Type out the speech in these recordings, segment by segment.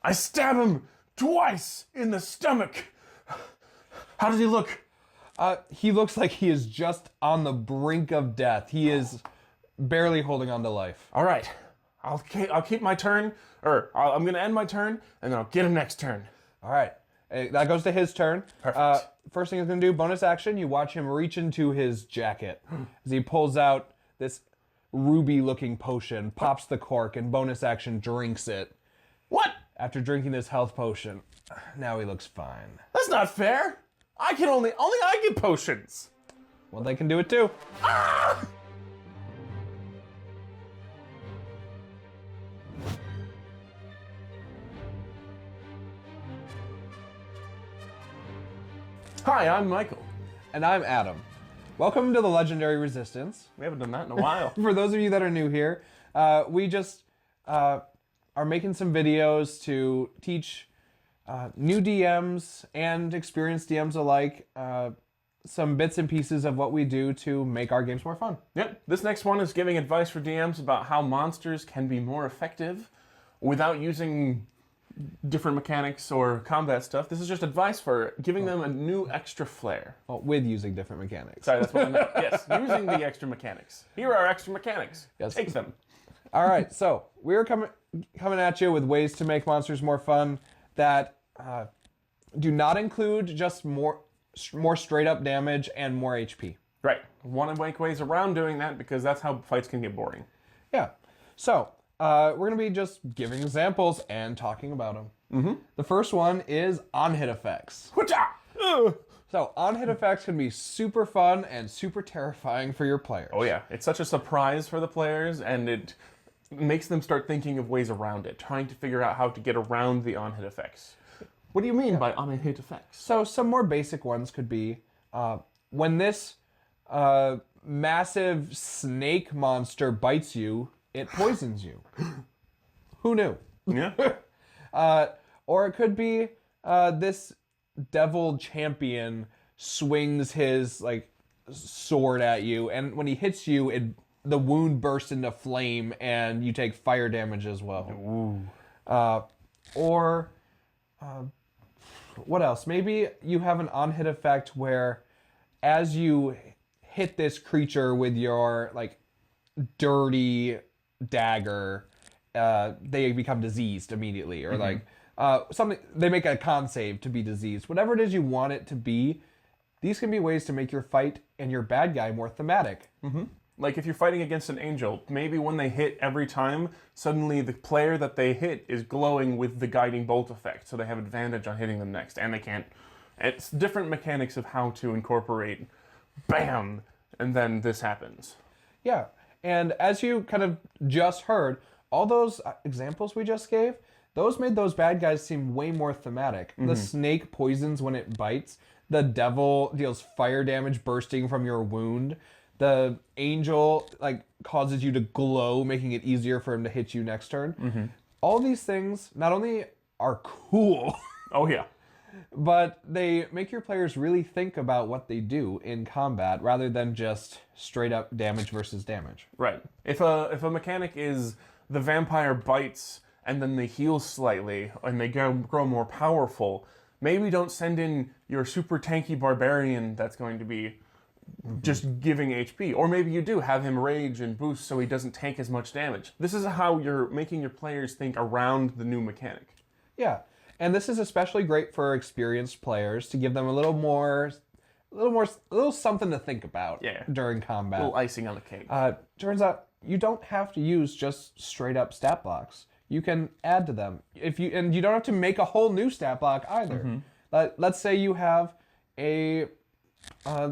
I stab him twice in the stomach. How does he look? He looks like he is just on the brink of death. He is barely holding on to life. All right. I'll keep my turn, I'm going to end my turn, and then I'll get him next turn. All right. That goes to his turn. Perfect. First thing he's going to do, bonus action, you watch him reach into his jacket as he pulls out this ruby-looking potion, pops the cork, and bonus action drinks it. What? After drinking this health potion, now he looks fine. That's not fair. I can only I get potions. Well, they can do it too. Ah! Hi, I'm Michael. And I'm Adam. Welcome to the Legendary Resistance. We haven't done that in a while. For those of you that are new here, we just are making some videos to teach new DMs and experienced DMs alike some bits and pieces of what we do to make our games more fun. Yep. This next one is giving advice for DMs about how monsters can be more effective without using different mechanics or combat stuff. This is just advice for giving them a new extra flair. Well, with using different mechanics. Sorry, that's what I meant. Yes, using the extra mechanics. Here are extra mechanics. Yes. Take them. All right, so we're coming at you with ways to make monsters more fun that do not include just more straight up damage and more HP. Right. Want to make ways around doing that because that's how fights can get boring. Yeah. So we're going to be just giving examples and talking about them. Mm-hmm. The first one is on-hit effects. So on-hit effects can be super fun and super terrifying for your players. Oh yeah, it's such a surprise for the players, and it makes them start thinking of ways around it, trying to figure out how to get around the on-hit effects. What do you mean by on-hit effects? So some more basic ones could be when this massive snake monster bites you, it poisons you. Who knew? Yeah. Or it could be this devil champion swings his sword at you, and when he hits you, the wound bursts into flame, and you take fire damage as well. Ooh. What else? Maybe you have an on-hit effect where, as you hit this creature with your dirty dagger, they become diseased immediately, or something. They make a con save to be diseased. Whatever it is you want it to be, these can be ways to make your fight and your bad guy more thematic. Mm-hmm. Like if you're fighting against an angel, maybe when they hit every time, suddenly the player that they hit is glowing with the guiding bolt effect, so they have advantage on hitting them next, and they can't. It's different mechanics of how to incorporate, bam, and then this happens. Yeah, and as you kind of just heard, all those examples we just gave, those made those bad guys seem way more thematic. Mm-hmm. The snake poisons when it bites. The devil deals fire damage bursting from your wound. The angel causes you to glow, making it easier for him to hit you next turn. Mm-hmm. All these things not only are cool, oh yeah, but they make your players really think about what they do in combat rather than just straight up damage versus damage. Right. If a mechanic is the vampire bites and then they heal slightly and they grow more powerful, maybe don't send in your super tanky barbarian that's going to be just giving HP. Or maybe you do have him rage and boost so he doesn't take as much damage. This is how you're making your players think around the new mechanic. Yeah, and this is especially great for experienced players to give them a little something to think about during combat. A little icing on the cake. Turns out you don't have to use just straight up stat blocks. You can add to them. And you don't have to make a whole new stat block either. Mm-hmm. Let's say you have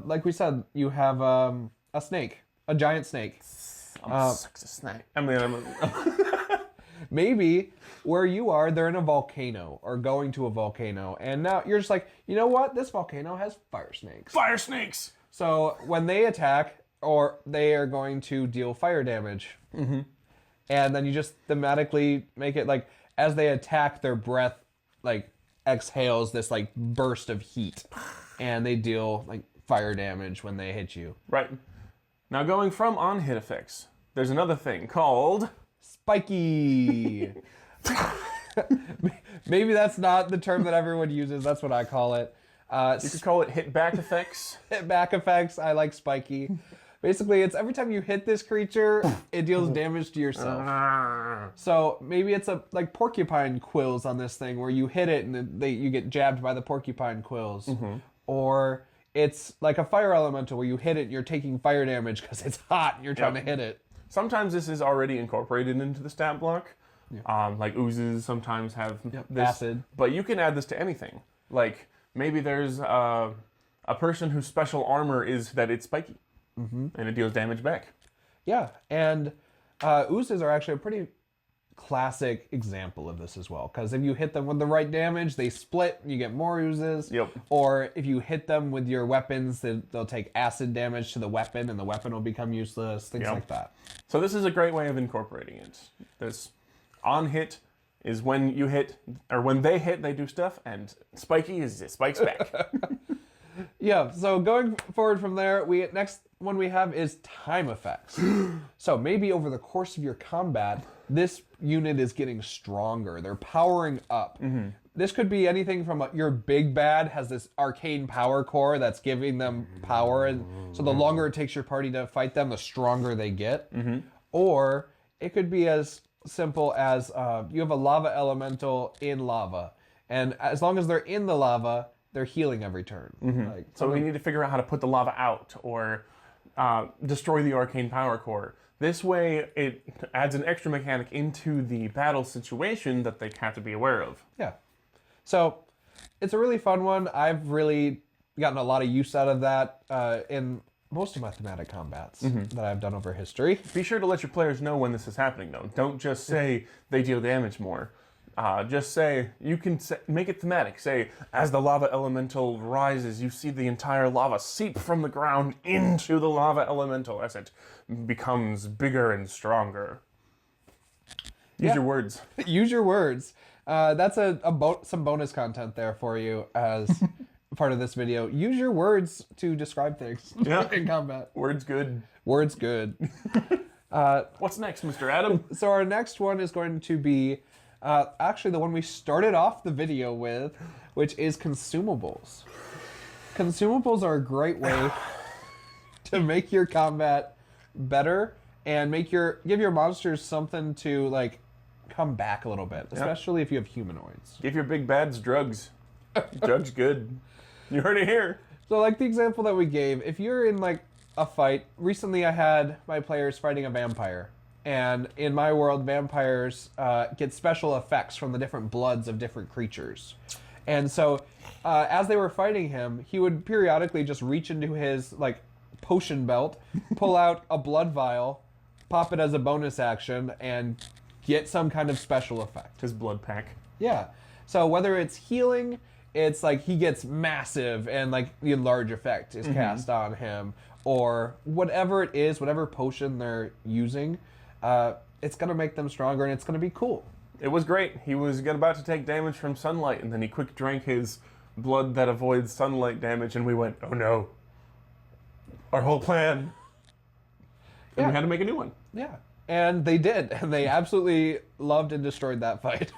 like we said, you have a snake, a giant snake. Sucks a snake. I mean, maybe where you are, they're in a volcano or going to a volcano, and now you're just like, you know what? This volcano has fire snakes. Fire snakes! So when they attack, or they are going to deal fire damage, mm-hmm. and then you just thematically make it as they attack, their breath exhales this burst of heat, and they deal fire damage when they hit you. Right. Now going from on-hit effects, there's another thing called spiky. Maybe that's not the term that everyone uses. That's what I call it. You could call it hit back effects. Hit back effects. I like spiky. Basically, it's every time you hit this creature, it deals damage to yourself. So maybe it's like porcupine quills on this thing where you hit it and you get jabbed by the porcupine quills. Or it's like a fire elemental where you hit it and you're taking fire damage because it's hot and you're trying to hit it. Sometimes this is already incorporated into the stat block. Like oozes sometimes have this. Acid. But you can add this to anything. Like maybe there's a person whose special armor is that it's spiky. And it deals damage back. Yeah, and oozes are actually a pretty classic example of this as well. Because if you hit them with the right damage, they split, and you get more oozes. Or if you hit them with your weapons, they'll take acid damage to the weapon, and the weapon will become useless, things like that. So this is a great way of incorporating it. This on hit is when you hit, or when they hit, they do stuff, and spiky is it spikes back. Yeah, so going forward from there, next one we have is time effects. So maybe over the course of your combat, this unit is getting stronger. They're powering up. This could be anything from your big bad has this arcane power core that's giving them power, and so the longer it takes your party to fight them, the stronger they get. Or it could be as simple as you have a lava elemental in lava, and as long as they're in the lava, they're healing every turn. Like, so we need to figure out how to put the lava out or destroy the arcane power core. This way, it adds an extra mechanic into the battle situation that they have to be aware of. Yeah. So it's a really fun one. I've really gotten a lot of use out of that in most of my thematic combats that I've done over history. Be sure to let your players know when this is happening, though. Don't just say they deal damage more. Just say, you can make it thematic. Say, as the lava elemental rises, you see the entire lava seep from the ground into the lava elemental as it becomes bigger and stronger. Use your words. Use your words. That's some bonus content there for you as part of this video. Use your words to describe things in combat. Words good. Words good. What's next, Mr. Adam? So our next one is going to be actually the one we started off the video with, which is consumables. Consumables are a great way to make your combat better and give your monsters something to like come back a little bit, especially if you have humanoids. Give your big bads drugs. Drugs good. You heard it here. So like the example that we gave, if you're in like a fight, recently I had my players fighting a vampire. And in my world, vampires get special effects from the different bloods of different creatures. And so as they were fighting him, he would periodically just reach into his like potion belt, pull out a blood vial, pop it as a bonus action, and get some kind of special effect. His blood pack. Yeah. So whether it's healing, it's like he gets massive and like the enlarge effect is cast on him, or whatever it is, whatever potion they're using, it's going to make them stronger and it's going to be cool. It was great. He was about to take damage from sunlight, and then he quick drank his blood that avoids sunlight damage, and we went, oh no. Our whole plan. And we had to make a new one. Yeah. And they did. And they absolutely loved and destroyed that fight.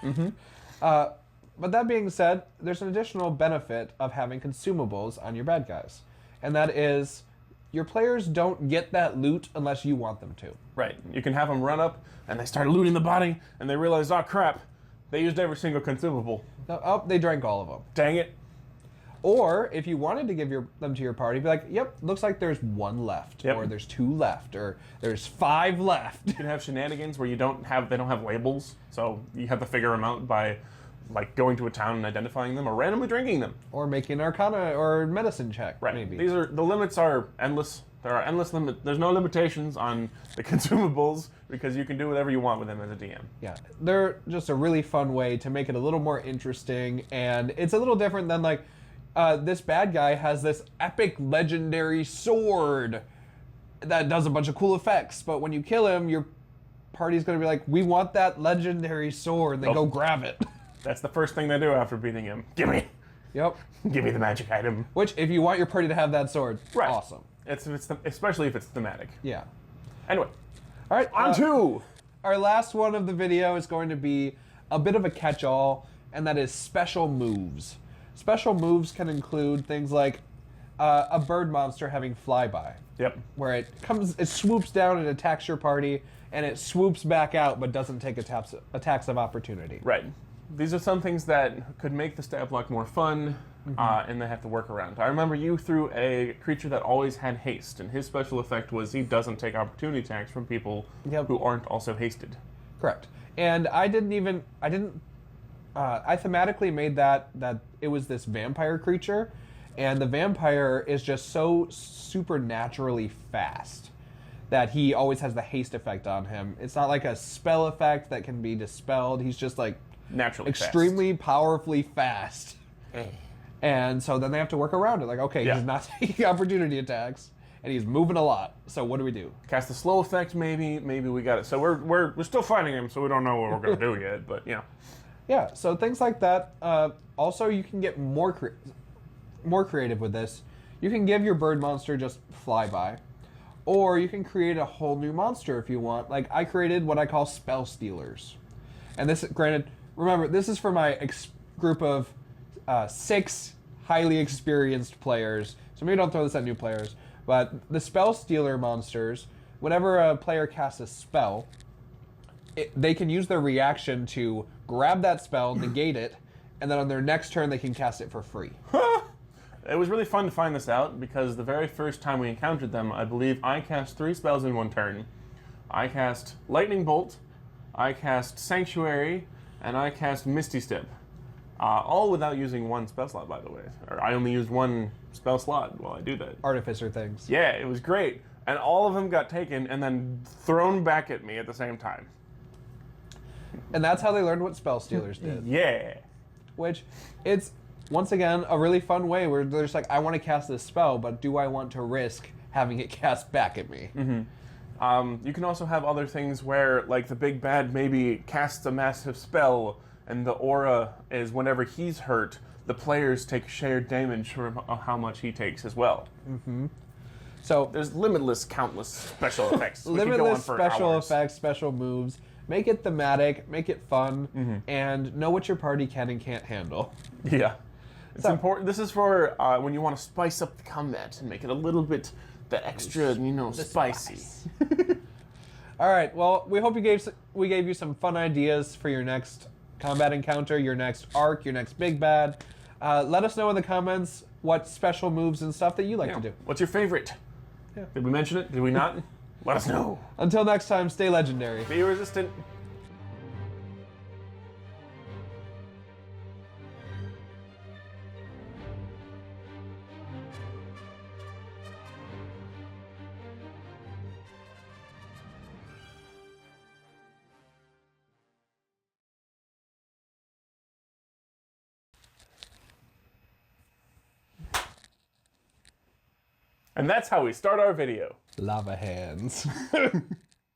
But that being said, there's an additional benefit of having consumables on your bad guys. And that is, your players don't get that loot unless you want them to. Right. You can have them run up, and they start looting the body, and they realize, oh crap, they used every single consumable. Oh, they drank all of them. Dang it. Or if you wanted to give them to your party, be like, yep, looks like there's one left, or there's two left, or there's 5 left. You can have shenanigans where they don't have labels, so you have to figure them out by like going to a town and identifying them, or randomly drinking them, or making Arcana or medicine check. Right. Maybe The limits are endless. There are endless There's no limitations on the consumables because you can do whatever you want with them as a DM. Yeah, they're just a really fun way to make it a little more interesting, and it's a little different than like this bad guy has this epic legendary sword that does a bunch of cool effects, but when you kill him, your party's going to be like, we want that legendary sword. They go grab it. That's the first thing they do after beating him. Give me. Yep. Give me the magic item. Which, if you want your party to have that sword, awesome. Especially if it's thematic. Yeah. Anyway. All right. On to our last one of the video is going to be a bit of a catch-all, and that is special moves. Special moves can include things like a bird monster having flyby, Yep. where it swoops down and attacks your party, and it swoops back out but doesn't take attacks of opportunity. Right. These are some things that could make the stat block more fun, and they have to work around. I remember you threw a creature that always had haste, and his special effect was he doesn't take opportunity attacks from people who aren't also hasted. Correct. And I thematically made that it was this vampire creature, and the vampire is just so supernaturally fast that he always has the haste effect on him. It's not like a spell effect that can be dispelled. He's just like Naturally extremely powerfully fast. And so then they have to work around it. Like, okay, he's not taking opportunity attacks, and he's moving a lot. So what do we do? Cast the slow effect, maybe we got it. So we're still fighting him, so we don't know what we're gonna do yet. But yeah. Yeah. So things like that. Also, you can get more creative with this. You can give your bird monster just flyby, or you can create a whole new monster if you want. Like I created what I call spell stealers, and this, granted, remember this is for my group of 6 highly experienced players. So maybe don't throw this at new players. But the spell stealer monsters, whenever a player casts a spell, they can use their reaction to grab that spell, negate it, and then on their next turn they can cast it for free. It was really fun to find this out because the very first time we encountered them, I believe I cast 3 spells in one turn. I cast Lightning Bolt, I cast Sanctuary, and I cast Misty Step. All without using 1 spell slot, by the way. Or I only used 1 spell slot while I do that. Artificer things. Yeah, it was great. And all of them got taken and then thrown back at me at the same time. And that's how they learned what spell stealers did. Yeah. Which, it's, once again, a really fun way where they're just like, I want to cast this spell, but do I want to risk having it cast back at me? You can also have other things where, like, the big bad maybe casts a massive spell, and the aura is whenever he's hurt, the players take shared damage from how much he takes as well. So there's limitless, countless special effects. limitless special effects, special moves. Make it thematic, make it fun, and know what your party can and can't handle. Yeah. It's important. This is for when you want to spice up the combat and make it a little bit the extra, spicy. All right. Well, we hope we gave you some fun ideas for your next combat encounter, your next arc, your next big bad. Let us know in the comments what special moves and stuff that you like to do. What's your favorite? Yeah. Did we mention it? Did we not? Let us know. Until next time, stay legendary. Be resistant. And that's how we start our video. Lava hands.